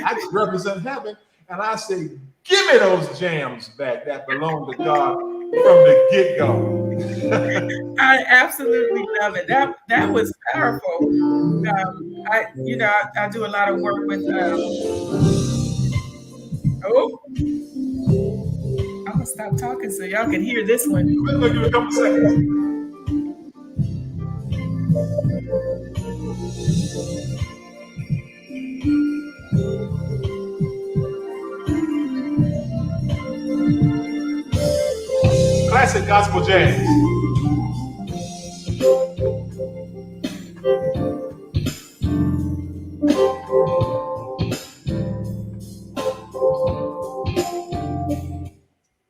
S2: I just represent heaven, and I say, give me those jams back that belong to God from the get-go.
S1: I absolutely love it. That was powerful. I do a lot of work with. I'm gonna stop talking so y'all can hear this one.
S2: Let's give it a couple seconds. Classic gospel jazz.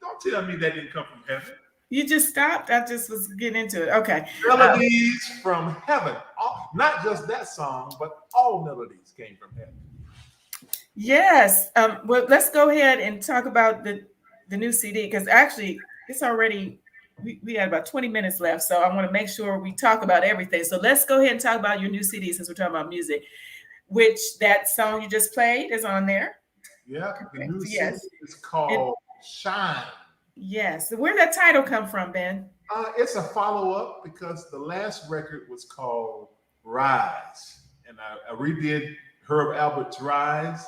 S2: Don't tell me that didn't come from heaven.
S1: You just stopped? I just was getting into it. Okay.
S2: Melodies from heaven. Not just that song, but all melodies came from heaven.
S1: Yes. Well, let's go ahead and talk about the new CD, because actually it's already, we had about 20 minutes left. So I want to make sure we talk about everything. So let's go ahead and talk about your new CD, since we're talking about music, which that song you just played is on there.
S2: Yeah. The new CD is called Shine.
S1: Yes. Where did that title come from, Ben?
S2: It's a follow-up because the last record was called Rise. And I redid Herb Alpert's Rise.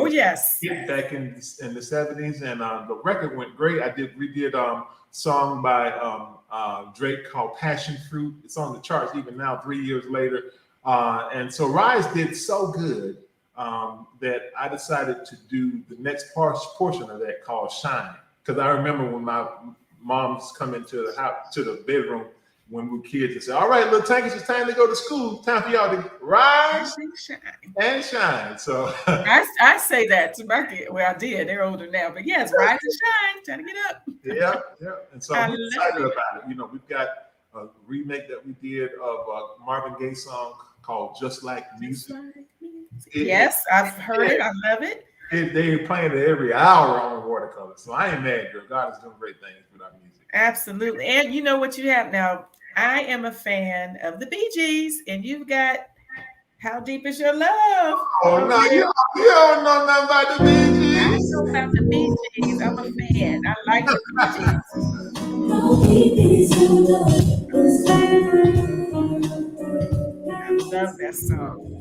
S1: Yes.
S2: Back in the 70s. And the record went great. I redid a song by Drake called Passion Fruit. It's on the charts even now, 3 years later. And so Rise did so good that I decided to do the next portion of that called Shine. Because I remember when my moms come into the house, to the bedroom when we were kids, and say, "All right, little Tankers, it's time to go to school. Time for y'all to rise and shine." So
S1: I say that to my kids. Well, I did. They're older now, but yes, rise and shine. Trying to get up.
S2: Yeah. And so I'm excited about it. You know, we've got a remake that we did of a Marvin Gaye song called "Just Like Music."
S1: Yes, I've heard it. I love it.
S2: They're playing it every hour on Watercolor. So I ain't mad, girl. God is doing great things with our music.
S1: Absolutely. And you know what you have now? I am a fan of the Bee Gees, and you've got How Deep Is Your Love?
S2: Oh, no, you don't know nothing about the Bee Gees.
S1: I know about the Bee Gees. I'm a fan. I like the Bee Gees. I love that song.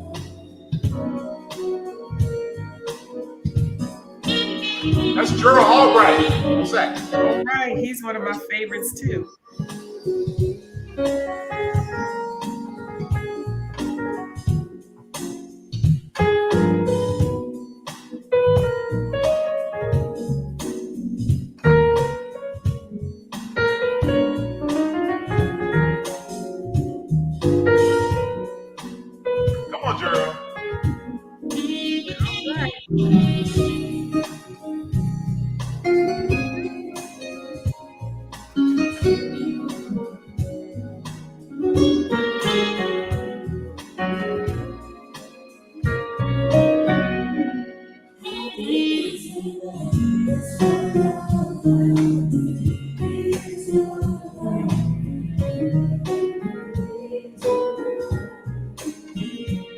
S2: That's Gerald Albright. What's that?
S1: All right. He's one of my favorites, too.
S2: Come on, Gerald.
S1: All right.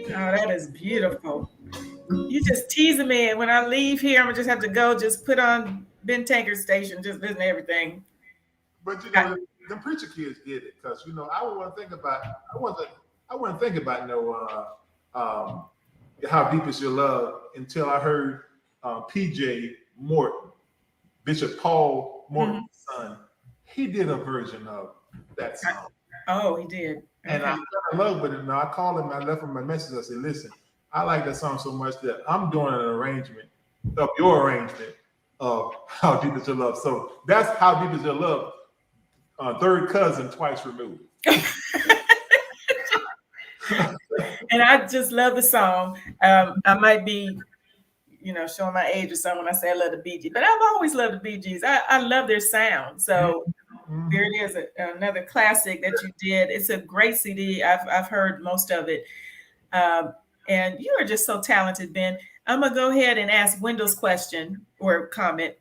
S1: Oh, that is beautiful. You just teasing me. And when I leave here, I'm gonna just have to go just put on Ben Tankard station, just listen to everything.
S2: But you know, the preacher kids did it because you know I wouldn't think about How Deep Is Your Love until I heard PJ Morton, Bishop Paul Morton's son. He did a version of that song.
S1: Oh, he did.
S2: And I fell in love with it. Now I called him, I left him a message. I said, "Listen, I like that song so much that I'm doing an arrangement of your arrangement of How Deep Is Your Love." So that's How Deep Is Your Love, third cousin twice removed.
S1: And I just love the song. I might be, showing my age or something when I say I love the Bee Gees, but I've always loved the Bee Gees. I love their sound. So there it is, another classic that you did. It's a great CD. I've heard most of it. And you are just so talented, Ben. I'm going to go ahead and ask Wendell's question or comment.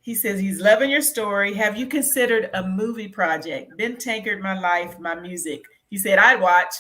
S1: He says he's loving your story. Have you considered a movie project? Ben Tankard, my life, my music. He said, I'd watch.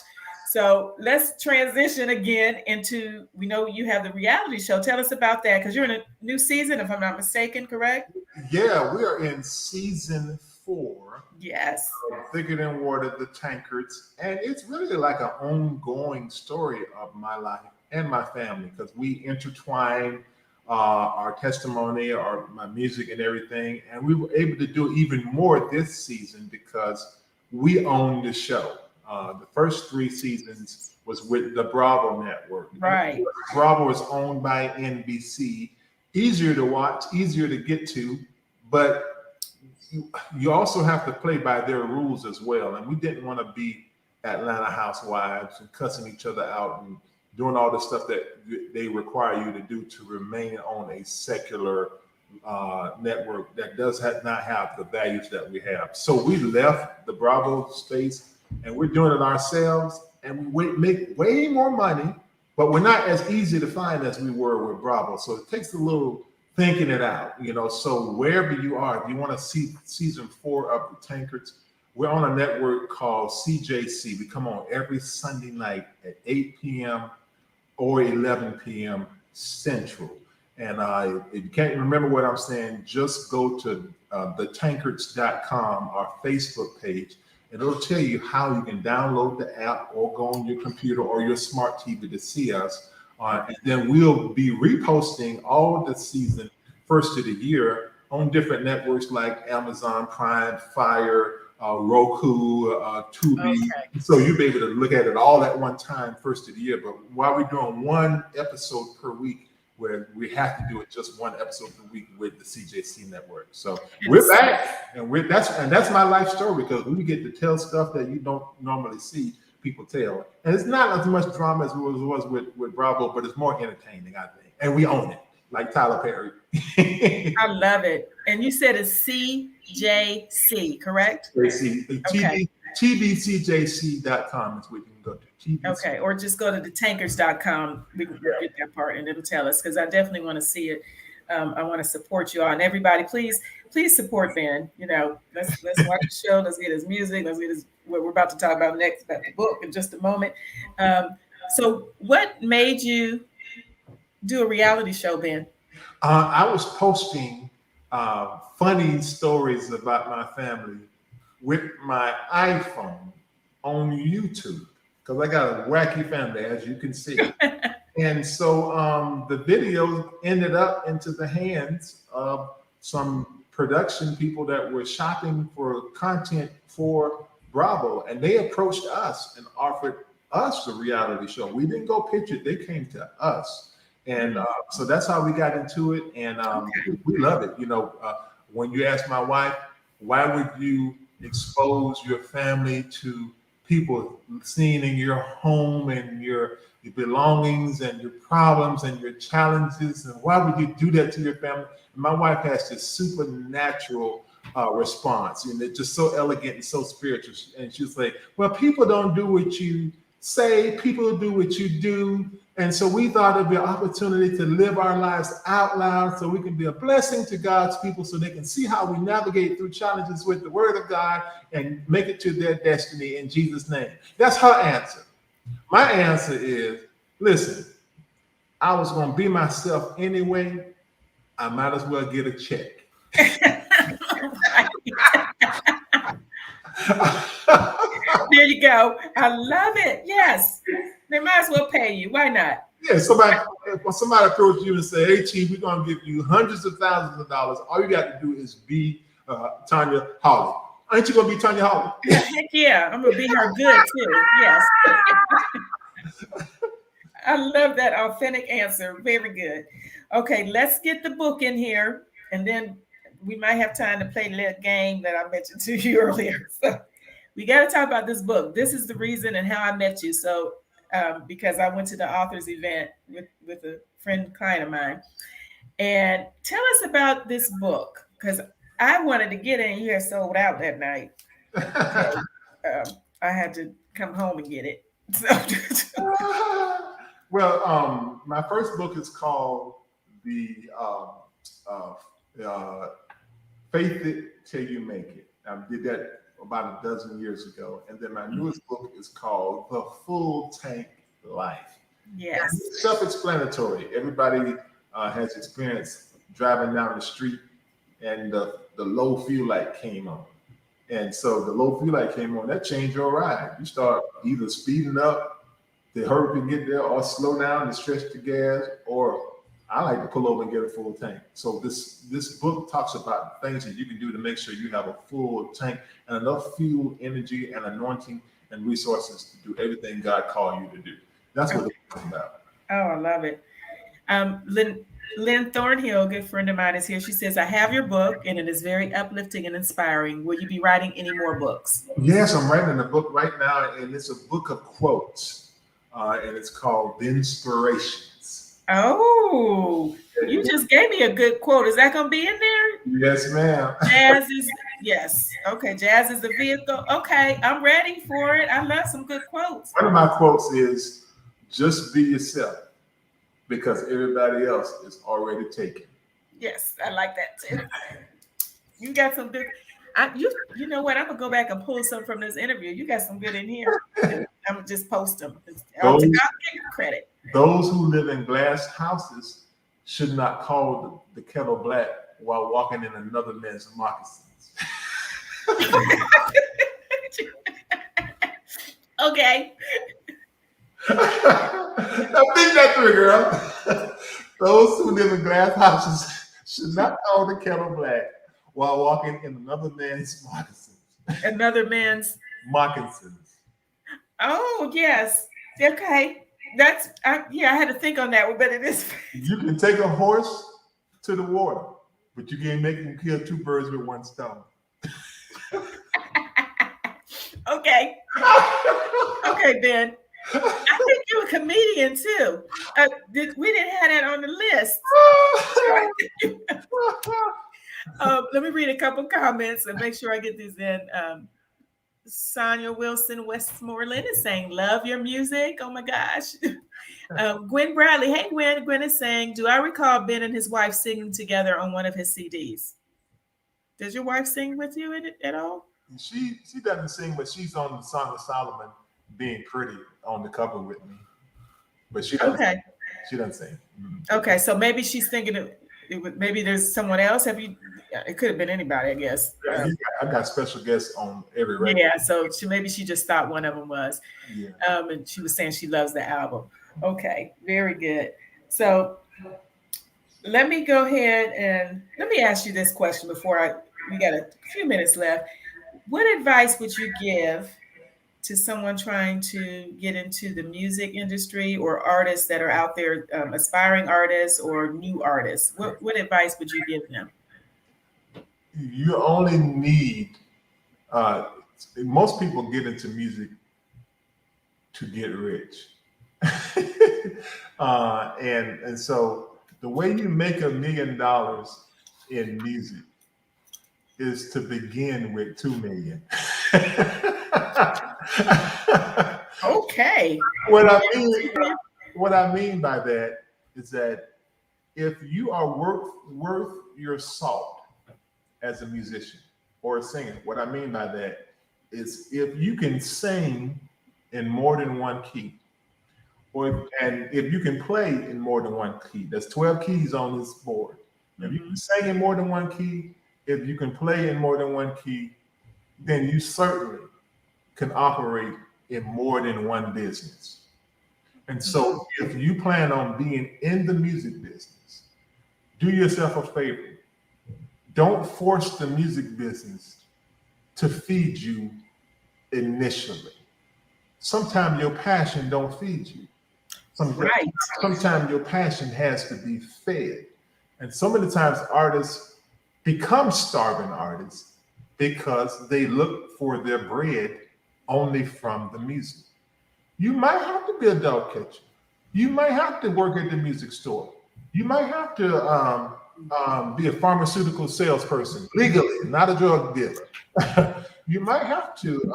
S1: So let's transition again into, we know you have the reality show. Tell us about that, because you're in a new season, if I'm not mistaken, correct?
S2: Yeah, we are in season 4.
S1: Yes.
S2: Thicker Than Water, the Tankards. And it's really like an ongoing story of my life and my family, because we intertwine our testimony, my music and everything. And we were able to do even more this season because we own the show. The first 3 seasons was with the Bravo network.
S1: Right.
S2: Bravo is owned by NBC. Easier to watch, easier to get to, but you also have to play by their rules as well. And we didn't want to be Atlanta Housewives and cussing each other out and doing all the stuff that they require you to do to remain on a secular network that does not have the values that we have. So we left the Bravo space and we're doing it ourselves, and we make way more money, but we're not as easy to find as we were with Bravo. So it takes a little thinking it out, So wherever you are, if you want to see season 4 of the Tankards, we're on a network called CJC. We come on every Sunday night at 8 p.m. or 11 p.m. Central. And if you can't remember what I'm saying, just go to thetankards.com, our Facebook page, and it'll tell you how you can download the app or go on your computer or your smart TV to see us. And then we'll be reposting all the season first of the year on different networks like Amazon Prime, Fire, Roku, Tubi. Okay. So you'll be able to look at it all at one time first of the year. But while we're doing one episode per week, where we have to do it just one episode per week with the CJC network. So we're back, and that's my life story, because we get to tell stuff that you don't normally see people tell. And it's not as much drama as it was with Bravo, but it's more entertaining, I think. And we own it, like Tyler Perry.
S1: I love it. And you said it's CJC, correct?
S2: CJC. Okay. TVCJC.com is where you can go to.
S1: Okay, or just go to thetankards.com. We can get that part and it'll tell us, because I definitely want to see it. I want to support you all, and everybody, please support Ben. Let's watch the show. Let's get his music. Let's get what we're about to talk about next, about the book in just a moment. So what made you do a reality show, Ben?
S2: I was posting funny stories about my family with my iPhone on YouTube, because I got a wacky family, as you can see. And so the video ended up into the hands of some production people that were shopping for content for Bravo, and they approached us and offered us the reality show. We didn't go pitch it; they came to us, and so that's how we got into it. And we love it. When you ask my wife, why would you expose your family to people seeing in your home and your belongings and your problems and your challenges, and why would you do that to your family? And my wife has this supernatural response, and it's just so elegant and so spiritual. And she'll say, well, people don't do what you say, people do what you do. And so we thought it'd be an opportunity to live our lives out loud so we can be a blessing to God's people, so they can see how we navigate through challenges with the word of God and make it to their destiny in Jesus' name. That's her answer. My answer is, listen, I was going to be myself anyway. I might as well get a check.
S1: There you go. I love it. Yes. They might as well pay you. Why not?
S2: Yeah, somebody approaches you and say, hey, Chief, we're going to give you hundreds of thousands of dollars. All you got to do is be Tanya Hawley. Ain't you going to be Tanya Hawley?
S1: Heck yeah. I'm going to be her good, too. Yes. I love that authentic answer. Very good. Okay, let's get the book in here, and then we might have time to play the little game that I mentioned to you earlier. So we got to talk about this book. This is the reason and how I met you. So because I went to the author's event with a client of mine. And tell us about this book, because I wanted to get it, and you had sold out that night. I had to come home and get it. So
S2: Well, my first book is called the Faith It Till You Make It. I did that about a dozen years ago. And then my newest book is called The Full Tank Life.
S1: Yes.
S2: It's self-explanatory. Everybody has experience driving down the street and the low fuel light came on. And so the low fuel light came on, that changed your ride. You start either speeding up to hurry to get there or slow down to stretch the gas, or I like to pull over and get a full tank. So this book talks about things that you can do to make sure you have a full tank and enough fuel, energy, and anointing and resources to do everything God called you to do. That's what it's about.
S1: Oh, I love it. Lynn Thornhill, a good friend of mine, is here. She says, I have your book and it is very uplifting and inspiring. Will you be writing any more books?
S2: Yes, I'm writing a book right now, and it's a book of quotes, and it's called The Inspirations.
S1: Oh, you just gave me a good quote. Is that going to be in there?
S2: Yes, ma'am.
S1: Jazz is, yes. Okay, jazz is the vehicle. Okay, I'm ready for it. I love some good quotes.
S2: One of my quotes is, just be yourself, because everybody else is already taken.
S1: Yes, I like that too. You got some good. You know what? I'm gonna go back and pull some from this interview. You got some good in here. I'm gonna just post them. I'll give you credit.
S2: Those who live in glass houses should not call the kettle black while walking in another man's moccasins.
S1: Okay.
S2: Now think that through, girl. Those who live in glass houses should not call the kettle black while walking in another man's moccasins.
S1: Another man's
S2: moccasins.
S1: Oh, yes. Okay. That's, I had to think on that one, but it is.
S2: You can take a horse to the water, but you can't make him kill two birds with one stone.
S1: Okay. Okay, Ben. I think you're a comedian too. We didn't have that on the list. Let me read a couple comments and make sure I get these in. Sonia Wilson Westmoreland is saying, love your music. Oh my gosh. Gwen Bradley. Hey, Gwen. Gwen is saying, do I recall Ben and his wife singing together on one of his CDs? Does your wife sing with you in it at all?
S2: She doesn't sing, but she's on the Song of Solomon, Being Pretty, on the cover with me. But she doesn't, she doesn't sing. Mm-hmm.
S1: Okay, so maybe she's thinking maybe there's someone else. It could have been anybody, I guess.
S2: I got special guests on every record.
S1: Yeah, so maybe she just thought one of them was.
S2: Yeah.
S1: And she was saying she loves the album. Okay, very good. So let me go ahead and let me ask you this question before we got a few minutes left. What advice would you give to someone trying to get into the music industry or artists that are out there, aspiring artists or new artists? What advice would you give them?
S2: You only need, most people get into music to get rich. And so the way you make $1 million in music is to begin with 2 million.
S1: Okay.
S2: What I mean by that is that if you are worth your salt as a musician or a singer, what I mean by that is if you can sing in more than one key, and if you can play in more than one key, there's 12 keys on this board. If you can sing in more than one key, if you can play in more than one key, then you certainly can operate in more than one business. And so if you plan on being in the music business, do yourself a favor. Don't force the music business to feed you initially. Sometimes your passion don't feed you. Sometimes your passion has to be fed. And so many times artists become starving artists because they look for their bread only from the music. You might have to be a dog catcher. You might have to work at the music store. You might have to be a pharmaceutical salesperson legally, not a drug dealer. You might have to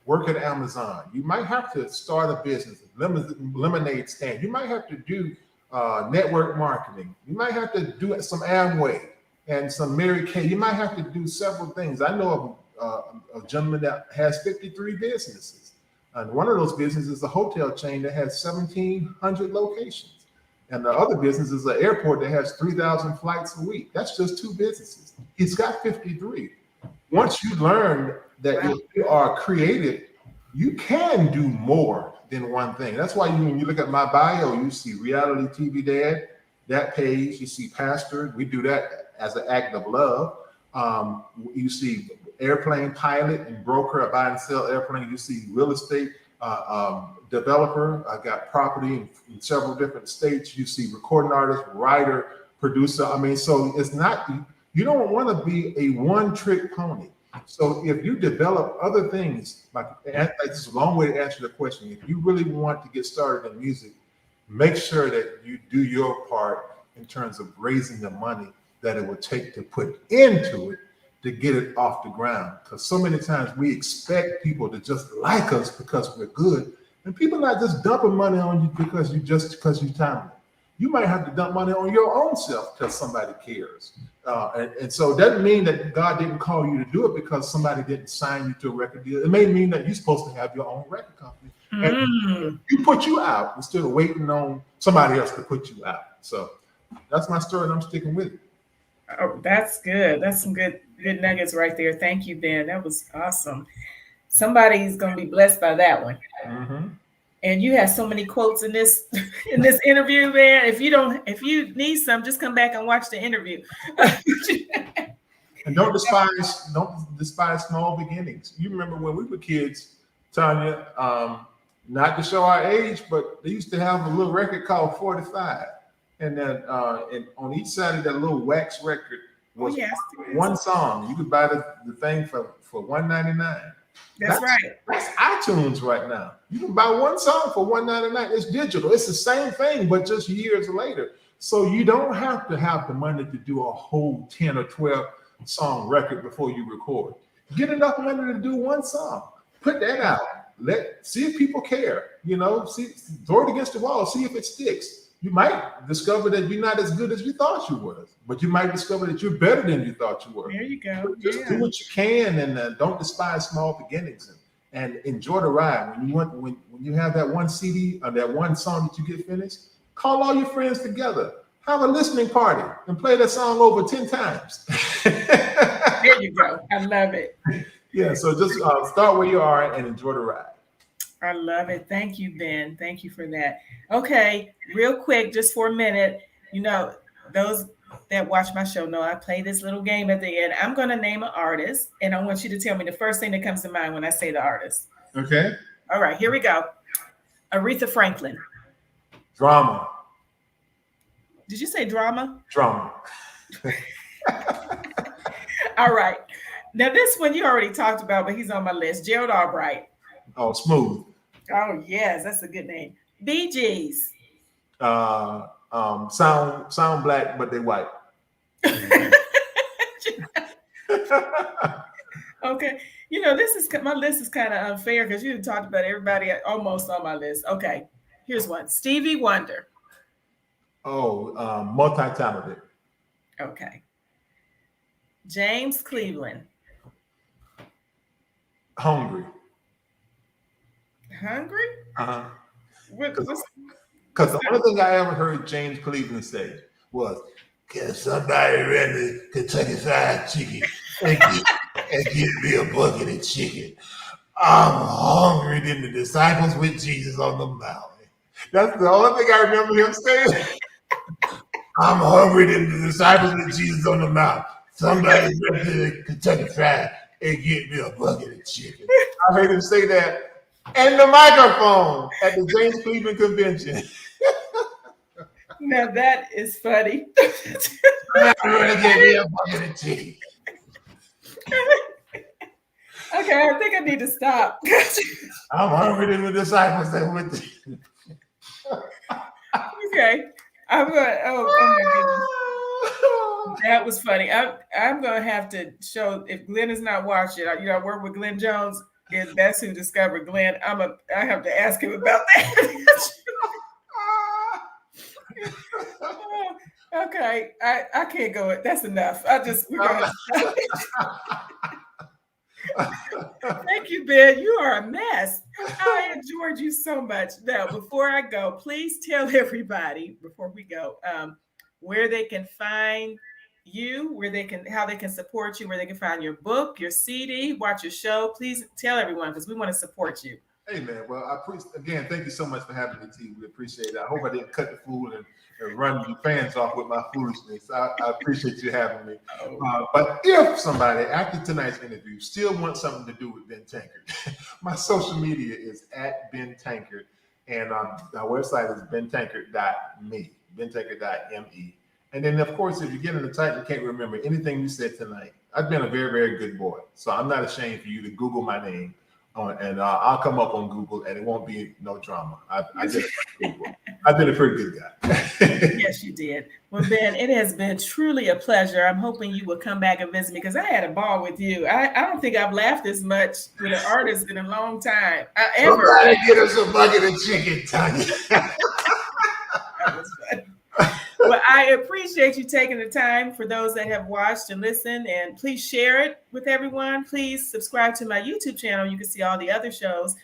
S2: work at Amazon. You might have to start a business, lemonade stand. You might have to do network marketing. You might have to do some Amway and some Mary Kay. You might have to do several things. I know of a gentleman that has 53 businesses. And one of those businesses is a hotel chain that has 1,700 locations. And the other business is an airport that has 3,000 flights a week. That's just two businesses. He's got 53. Once you learn that you are creative, you can do more than one thing. That's why when you look at my bio, you see reality TV dad, that page, you see pastor. We do that as an act of love. You see airplane pilot and broker, I buy and sell airplane. You see real estate developer. I got property in several different states. You see recording artist, writer, producer. I mean, so it's not, you don't want to be a one-trick pony. So if you develop other things, like this is a long way to answer the question. If you really want to get started in music, make sure that you do your part in terms of raising the money that it would take to put into it to get it off the ground. Because so many times we expect people to just like us because we're good, and people not just dumping money on you because you're talented. You might have to dump money on your own self because somebody cares. And so it doesn't mean that God didn't call you to do it because somebody didn't sign you to a record deal. It may mean that you're supposed to have your own record company. And you put you out instead of waiting on somebody else to put you out. So that's my story, and I'm sticking with it.
S1: Oh, that's good. That's some good nuggets right there. Thank you, Ben. That was awesome. Somebody's going to be blessed by that one.
S2: Mm-hmm.
S1: And you have so many quotes in this interview, man. If you need some, just come back and watch the interview.
S2: And don't despise small beginnings. You remember when we were kids, Tanya, not to show our age, but they used to have a little record called 45. And then and on each side of that little wax record was one song. You could buy the thing for $1.99. That's right. That's iTunes right now. You can buy one song for $1.99. It's digital. It's the same thing, but just years later. So you don't have to have the money to do a whole 10 or 12 song record before you record. Get enough money to do one song. Put that out. See if people care. Throw it against the wall. See if it sticks. You might discover that you're not as good as you thought you were, but you might discover that you're better than you thought you were.
S1: There you go.
S2: Just do what you can, and don't despise small beginnings, and enjoy the ride. When you have that one CD or that one song that you get finished, call all your friends together, have a listening party, and play that song over 10 times.
S1: There you go. I love it.
S2: Yeah. So just start where you are and enjoy the ride.
S1: I love it. Thank you, Ben. Thank you for that. Okay, real quick, just for a minute, those that watch my show know I play this little game at the end. I'm going to name an artist, and I want you to tell me the first thing that comes to mind when I say the artist.
S2: Okay.
S1: All right, here we go. Aretha Franklin.
S2: Drama.
S1: Did you say drama?
S2: Drama.
S1: All right. Now, this one you already talked about, but he's on my list. Gerald Albright.
S2: Oh, Smooth.
S1: Oh, yes, that's a good name. Bee Gees.
S2: Sound black, but they white.
S1: Okay. My list is kind of unfair because you talked about everybody almost on my list. Okay. Here's one. Stevie Wonder.
S2: Oh, multi-talented.
S1: Okay. James Cleveland.
S2: Hungry.
S1: Uh-huh.
S2: Because the only thing I ever heard James Cleveland say was, "Can somebody render Kentucky Fried Chicken and give me a bucket of chicken? I'm hungry than the disciples with Jesus on the mountain." That's the only thing I remember him saying. I'm hungry than the disciples with Jesus on the mountain. Somebody render Kentucky Fried and give me a bucket of chicken. I heard him say that. And the microphone at the James Cleveland convention.
S1: Now that is funny. Okay, I think I need to stop.
S2: I'm hungry than the disciples that went to.
S1: Okay. I'm going, oh my goodness. That was funny. I'm going to have to show, if Glenn is not watching, I work with Glenn Jones. And that's who discovered Glenn. I have to ask him about that. Okay, I can't go it. That's enough. We're gonna Thank you, Ben. You are a mess. I enjoyed you so much. Now, before I go, please tell everybody before we go where they can find you, how they can support you, where they can find your book, your CD, watch your show. Please tell everyone because we want to support you.
S2: Hey man, well, again, thank you so much for having me, T. We appreciate it. I hope I didn't cut the fool and run your fans off with my foolishness. I appreciate you having me. But if somebody after tonight's interview still wants something to do with Ben Tankard, my social media is at Ben Tankard, and our website is bentankard.me, bentankard.me. And then, of course, if you get in the title, you can't remember anything we said tonight. I've been a very, very good boy, so I'm not ashamed for you to Google my name. And I'll come up on Google, and it won't be no drama. I did a pretty good guy.
S1: Yes, you did. Well, Ben, it has been truly a pleasure. I'm hoping you will come back and visit me because I had a ball with you. I don't think I've laughed as much with an artist in a long time.
S2: Somebody get us a bucket of chicken, Tanya.
S1: That was fun. Well, I appreciate you taking the time for those that have watched and listened, and please share it with everyone. Please subscribe to my YouTube channel. You can see all the other shows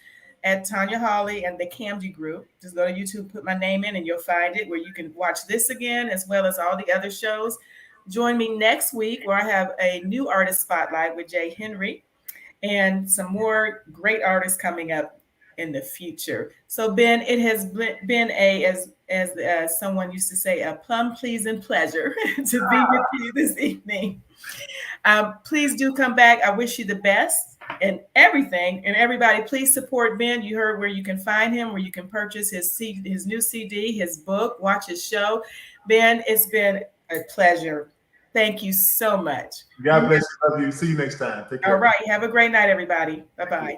S1: at Tanya Hawley and the KAMDI group. Just go to YouTube, put my name in, and you'll find it where you can watch this again, as well as all the other shows. Join me next week where I have a new artist spotlight with Jay Henry and some more great artists coming up in the future. So Ben, it has been as someone used to say, a plum-pleasing pleasure to be with you this evening. Please do come back. I wish you the best and everything. And everybody, please support Ben. You heard where you can find him, where you can purchase his new CD, his book, watch his show. Ben, it's been a pleasure. Thank you so much.
S2: God bless you. Love you. See you next time. Take care.
S1: All right. Have a great night, everybody. Bye-bye.